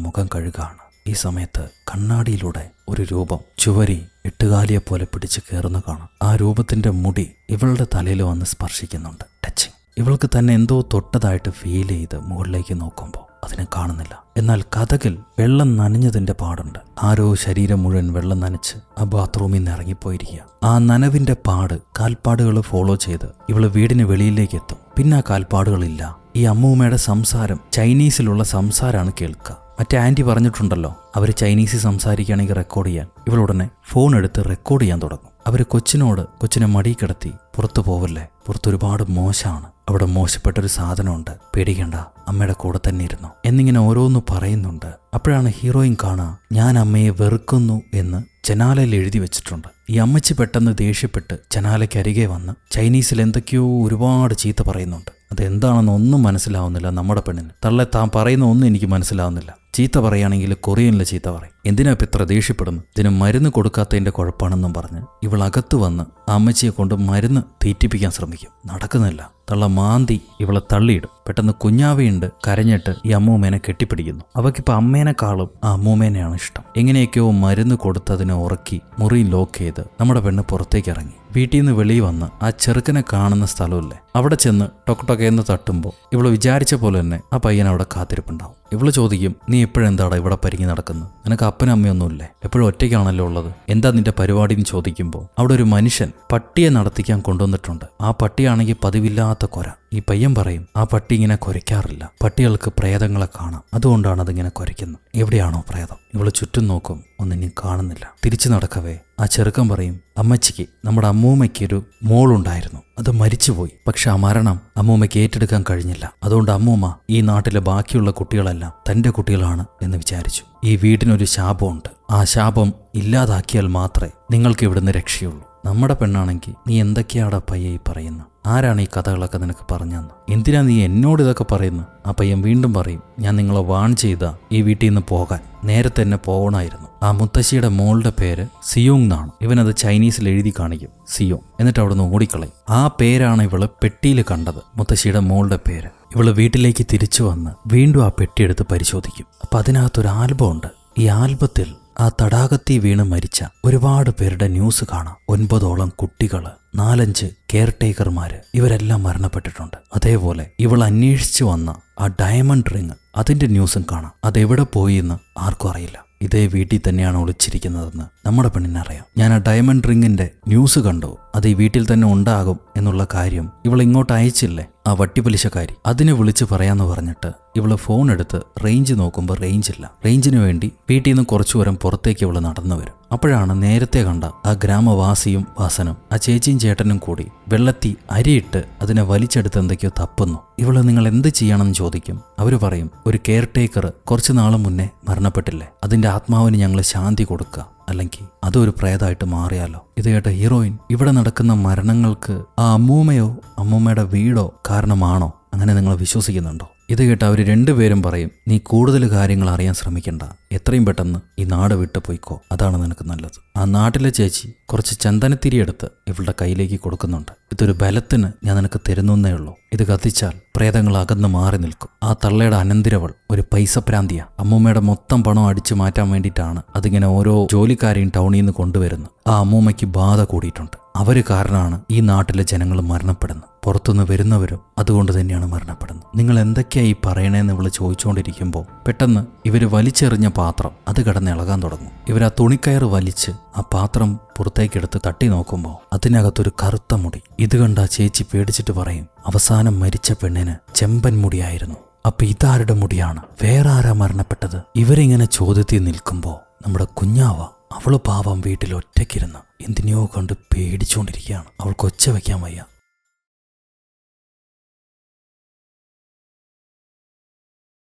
[SPEAKER 1] മുഖം കഴുകാണ്. ഈ സമയത്ത് കണ്ണാടിയിലൂടെ ഒരു രൂപം ചുവരി എട്ടുകാലിയെ പോലെ പിടിച്ച് കയറുന്ന കാണാം. ആ രൂപത്തിന്റെ മുടി ഇവളുടെ തലയിൽ വന്ന് സ്പർശിക്കുന്നുണ്ട്. ടച്ചിങ്. ഇവൾക്ക് തന്നെ എന്തോ തൊട്ടതായിട്ട് ഫീൽ ചെയ്ത് മുകളിലേക്ക് നോക്കുമ്പോൾ അതിനെ കാണുന്നില്ല. എന്നാൽ കതകിൽ വെള്ളം നനഞ്ഞതിന്റെ പാടുണ്ട്. ആരോ ശരീരം മുഴുവൻ വെള്ളം നനച്ച് ആ ബാത്റൂമിൽ നിന്ന് ഇറങ്ങിപ്പോയിരിക്കുക. ആ നനവിന്റെ പാട് കാൽപ്പാടുകൾ ഫോളോ ചെയ്ത് ഇവള് വീടിന് വെളിയിലേക്ക് എത്തും. പിന്നെ ആ കാൽപ്പാടുകളില്ല. ഈ അമ്മൂമ്മയുടെ സംസാരം ചൈനീസിലുള്ള സംസാരമാണ് കേൾക്കുക. മറ്റേ ആൻറ്റി പറഞ്ഞിട്ടുണ്ടല്ലോ, അവർ ചൈനീസിൽ സംസാരിക്കുകയാണെങ്കിൽ റെക്കോർഡ് ചെയ്യാൻ. ഇവളുടനെ ഫോൺ എടുത്ത് റെക്കോർഡ് ചെയ്യാൻ തുടങ്ങും. അവർ കൊച്ചിനെ മടി കിടത്തി പുറത്തു പോവല്ലേ, പുറത്തൊരുപാട് മോശമാണ്, അവിടെ മോശപ്പെട്ടൊരു സാധനമുണ്ട്, പേടിക്കണ്ട, അമ്മയുടെ കൂടെ തന്നെ ഇരുന്നു എന്നിങ്ങനെ ഓരോന്ന് പറയുന്നുണ്ട്. അപ്പോഴാണ് ഹീറോയിൻ കാണാ ഞാൻ അമ്മയെ വെറുക്കുന്നു എന്ന് ജനാലയിൽ എഴുതി വെച്ചിട്ടുണ്ട്. ഈ അമ്മച്ചി പെട്ടെന്ന് ദേഷ്യപ്പെട്ട് ജനാലയ്ക്കരികെ വന്ന് ചൈനീസിൽ എന്തൊക്കെയോ ഒരുപാട് ചീത്ത പറയുന്നുണ്ട്. അതെന്താണെന്ന് ഒന്നും മനസ്സിലാവുന്നില്ല നമ്മുടെ പെണ്ണിന്. തള്ളെ താൻ പറയുന്ന ഒന്നും എനിക്ക് മനസ്സിലാവുന്നില്ല. ചീത്ത പറയുകയാണെങ്കിൽ കൊറിയനിൽ ചീത്ത പറയും. എന്തിനാ ഇപ്പം ഇത്ര ദേഷ്യപ്പെടുന്നു? ഇതിന് മരുന്ന് കൊടുക്കാത്തതിൻ്റെ കുഴപ്പമാണെന്നും പറഞ്ഞ് ഇവൾ അകത്ത് വന്ന് അമ്മച്ചിയെ കൊണ്ട് മരുന്ന് തീറ്റിപ്പിക്കാൻ ശ്രമിക്കും. നടക്കുന്നില്ല. തള്ള മാന്തി ഇവളെ തള്ളിയിടും. പെട്ടെന്ന് കുഞ്ഞാവയുണ്ട് കരഞ്ഞിട്ട് ഈ അമ്മൂമ്മേനെ കെട്ടിപ്പിടിക്കുന്നു. അവക്കിപ്പോൾ അമ്മേനെക്കാളും ആ അമ്മൂമ്മേനെയാണ് ഇഷ്ടം. എങ്ങനെയൊക്കെയോ മരുന്ന് കൊടുത്തതിനെ ഉറക്കി മുറി ലോക്ക് ചെയ്ത് നമ്മുടെ പെണ്ണ് പുറത്തേക്ക് ഇറങ്ങി. വീട്ടിൽ നിന്ന് വെളിയിൽ വന്ന് ആ ചെറുക്കനെ കാണുന്ന സ്ഥലമില്ലേ, അവിടെ ചെന്ന് ടൊക്കടൊക്കെന്ന് തട്ടുമ്പോൾ ഇവള് വിചാരിച്ച പോലെ തന്നെ ആ പയ്യൻ അവിടെ കാത്തിരിപ്പുണ്ടാവും. ഇവള് ചോദിക്കും, നീ എപ്പോഴെന്താടാ ഇവിടെ പരിങ്ങി നടക്കുന്നത്? നിനക്ക് അപ്പനും അമ്മയൊന്നുമില്ലേ? എപ്പോഴും ഒറ്റയ്ക്കാണല്ലോ ഉള്ളത്, എന്താ നിന്റെ പരിപാടി എന്ന് ചോദിക്കുമ്പോൾ അവിടെ ഒരു മനുഷ്യൻ പട്ടിയെ നടത്തിക്കാൻ കൊണ്ടുവന്നിട്ടുണ്ട്. ആ പട്ടിയാണെങ്കിൽ പതിവില്ലാത്ത കൊര. ഈ പയ്യൻ പറയും, ആ പട്ടി ഇങ്ങനെ കുരയ്ക്കാറില്ല, പട്ടികൾക്ക് പ്രേതങ്ങളെ കാണാം, അതുകൊണ്ടാണ് അതിങ്ങനെ കുരയ്ക്കുന്നത്. എവിടെയാണോ പ്രേതം? ഇവള് ചുറ്റും നോക്കും, ഒന്നിനും കാണുന്നില്ല. തിരിച്ചു നടക്കവേ ആ ചെറുക്കൻ പറയും, അമ്മച്ചിക്ക്, നമ്മുടെ അമ്മൂമ്മയ്ക്കൊരു മോളുണ്ടായിരുന്നു, അത് മരിച്ചുപോയി. പക്ഷെ ആ മരണം അമ്മൂമ്മയ്ക്ക് ഏറ്റെടുക്കാൻ കഴിഞ്ഞില്ല. അതുകൊണ്ട് അമ്മൂമ്മ ഈ നാട്ടിലെ ബാക്കിയുള്ള കുട്ടികളെല്ലാം തൻ്റെ കുട്ടികളാണ് എന്ന് വിചാരിച്ചു. ഈ വീടിനൊരു ശാപമുണ്ട്. ആ ശാപം ഇല്ലാതാക്കിയാൽ മാത്രമേ നിങ്ങൾക്ക് ഇവിടുന്ന് രക്ഷയുള്ളൂ. നമ്മുടെ പെണ്ണാണെങ്കിൽ നീ എന്തൊക്കെയാടാ പയ്യെ ഈ പറയുന്നത്? ആരാണ് ഈ കഥകളൊക്കെ നിനക്ക് പറഞ്ഞതെന്ന്? എന്തിനാ നീ എന്നോട് ഇതൊക്കെ പറയുന്നത്? ആ പയ്യൻ വീണ്ടും പറയും, ഞാൻ നിങ്ങളെ വാൺ ചെയ്താ ഈ വീട്ടിൽ നിന്ന് പോകാൻ. നേരത്തെ തന്നെ പോകണമായിരുന്നു. ആ മുത്തശ്ശിയുടെ മോളുടെ പേര് സിയോങ് എന്നാണ്. ഇവനത് ചൈനീസിൽ എഴുതി കാണിക്കും, സിയോങ്. എന്നിട്ട് അവിടെ നിന്ന് ഓടിക്കളയും. ആ പേരാണ് ഇവള് പെട്ടിയിൽ കണ്ടത്, മുത്തശ്ശിയുടെ മോളുടെ പേര്. ഇവള് വീട്ടിലേക്ക് തിരിച്ചു വന്ന് വീണ്ടും ആ പെട്ടിയെടുത്ത് പരിശോധിക്കും. അപ്പം അതിനകത്തൊരു ആൽബം ഉണ്ട്. ഈ ആൽബത്തിൽ ആ തടാകത്തിൽ വീണ് മരിച്ച ഒരുപാട് പേരുടെ ന്യൂസ് കാണാം. 9ഓളം കുട്ടികള്, 4-5 കെയർടേക്കർമാര്, ഇവരെല്ലാം മരണപ്പെട്ടിട്ടുണ്ട്. അതേപോലെ ഇവൾ അന്വേഷിച്ചു വന്ന ആ ഡയമണ്ട് റിങ്, അതിന്റെ ന്യൂസും കാണാം. അതെവിടെ പോയി എന്ന് ആർക്കും അറിയില്ല. ഇതേ വീട്ടിൽ തന്നെയാണ് ഒളിച്ചിരിക്കുന്നതെന്ന് നമ്മുടെ പെണ്ണിനറിയാം. ഞാൻ ആ ഡയമണ്ട് റിങ്ങിന്റെ ന്യൂസ് കണ്ടു, അത് ഈ വീട്ടിൽ തന്നെ ഉണ്ടാകും എന്നുള്ള കാര്യം ഇവൾ ഇങ്ങോട്ട് അയച്ചില്ലേ ആ വട്ടിപ്പലിശക്കാരി, അതിനെ വിളിച്ച് പറയാന്ന് പറഞ്ഞിട്ട് ഇവള് ഫോൺ എടുത്ത് റേഞ്ച് നോക്കുമ്പോൾ റേഞ്ച് ഇല്ല. റേഞ്ചിന് വേണ്ടി വീട്ടിൽ നിന്ന് കുറച്ചു ദൂരം പുറത്തേക്ക് ഇവള് നടന്നു വരും. അപ്പോഴാണ് നേരത്തെ കണ്ട ആ ഗ്രാമവാസിയും വാസനും ആ ചേച്ചിയും ചേട്ടനും കൂടി വെള്ളത്തി അരിയിട്ട് അതിനെ വലിച്ചെടുത്ത് എന്തൊക്കെയോ തപ്പുന്നു. ഇവള് നിങ്ങൾ എന്ത് ചെയ്യണമെന്ന് ചോദിക്കും. അവര് പറയും, ഒരു കെയർടേക്കർ കുറച്ചു നാള് മുന്നേ മരണപ്പെട്ടില്ലേ, അതിന്റെ ആത്മാവിന് ഞങ്ങൾ ശാന്തി കൊടുക്കുക, അല്ലെങ്കിൽ അതൊരു പ്രേതമായിട്ട് മാറിയാലോ. ഇത് കേട്ട ഹീറോയിൻ, ഇവിടെ നടക്കുന്ന മരണങ്ങൾക്ക് ആ അമ്മൂമ്മയോ അമ്മൂമ്മയുടെ വീടോ കാരണമാണോ? അങ്ങനെ നിങ്ങൾ വിശ്വസിക്കുന്നുണ്ടോ? ഇത് കേട്ട് അവർ രണ്ടുപേരും പറയും, നീ കൂടുതൽ കാര്യങ്ങൾ അറിയാൻ ശ്രമിക്കണ്ട, എത്രയും പെട്ടെന്ന് ഈ നാട് വിട്ടു പോയിക്കോ, അതാണ് നിനക്ക് നല്ലത്. ആ നാട്ടിലെ ചേച്ചി കുറച്ച് ചന്ദനത്തിരിയെടുത്ത് ഇവളുടെ കയ്യിലേക്ക് കൊടുക്കുന്നുണ്ട്. ഇതൊരു ബലത്തിന് ഞാൻ നിനക്ക് തരുന്നേ ഉള്ളൂ, ഇത് കത്തിച്ചാൽ പ്രേതങ്ങൾ അകന്ന് മാറി നിൽക്കും. ആ തള്ളയുടെ അനന്തിരവൾ ഒരു പൈസ പ്രാന്തിയ. അമ്മൂമ്മയുടെ മൊത്തം പണം അടിച്ചു മാറ്റാൻ വേണ്ടിയിട്ടാണ് അതിങ്ങനെ ഓരോ ജോലിക്കാരെയും ടൗണിൽ നിന്ന് കൊണ്ടുവരുന്നത്. ആ അമ്മൂമ്മയ്ക്ക് ബാധ കൂടിയിട്ടുണ്ട്. അവര് കാരണമാണ് ഈ നാട്ടിലെ ജനങ്ങൾ മരണപ്പെടുന്നത്. പുറത്തുനിന്ന് വരുന്നവരും അതുകൊണ്ട് തന്നെയാണ് മരണപ്പെടുന്നത്. നിങ്ങൾ എന്തൊക്കെയായി പറയണേന്ന് ഇവള് ചോദിച്ചുകൊണ്ടിരിക്കുമ്പോൾ പെട്ടെന്ന് ഇവര് വലിച്ചെറിഞ്ഞ പാത്രം അത് കിടന്ന് ഇളകാൻ തുടങ്ങും. ഇവർ ആ തുണിക്കയറ് വലിച്ച് ആ പാത്രം പുറത്തേക്കെടുത്ത് തട്ടി നോക്കുമ്പോൾ അതിനകത്തൊരു കറുത്ത മുടി. ഇത് കണ്ട ചേച്ചി പേടിച്ചിട്ട് പറയും, അവസാനം മരിച്ച പെണ്ണിന് ചെമ്പൻ മുടിയായിരുന്നു. അപ്പൊ ഇതാരുടെ മുടിയാണ്? വേറെ ആരാ മരണപ്പെട്ടത്? ഇവരിങ്ങനെ ചോദ്യത്തിൽ നിൽക്കുമ്പോൾ നമ്മുടെ കുഞ്ഞാവ, അവള് പാവം വീട്ടിൽ ഒറ്റയ്ക്കിരുന്ന് എന്തിനെയോ കണ്ട് പേടിച്ചുകൊണ്ടിരിക്കുകയാണ്. അവൾക്ക് ഒച്ച വയ്ക്കാൻ വയ്യ.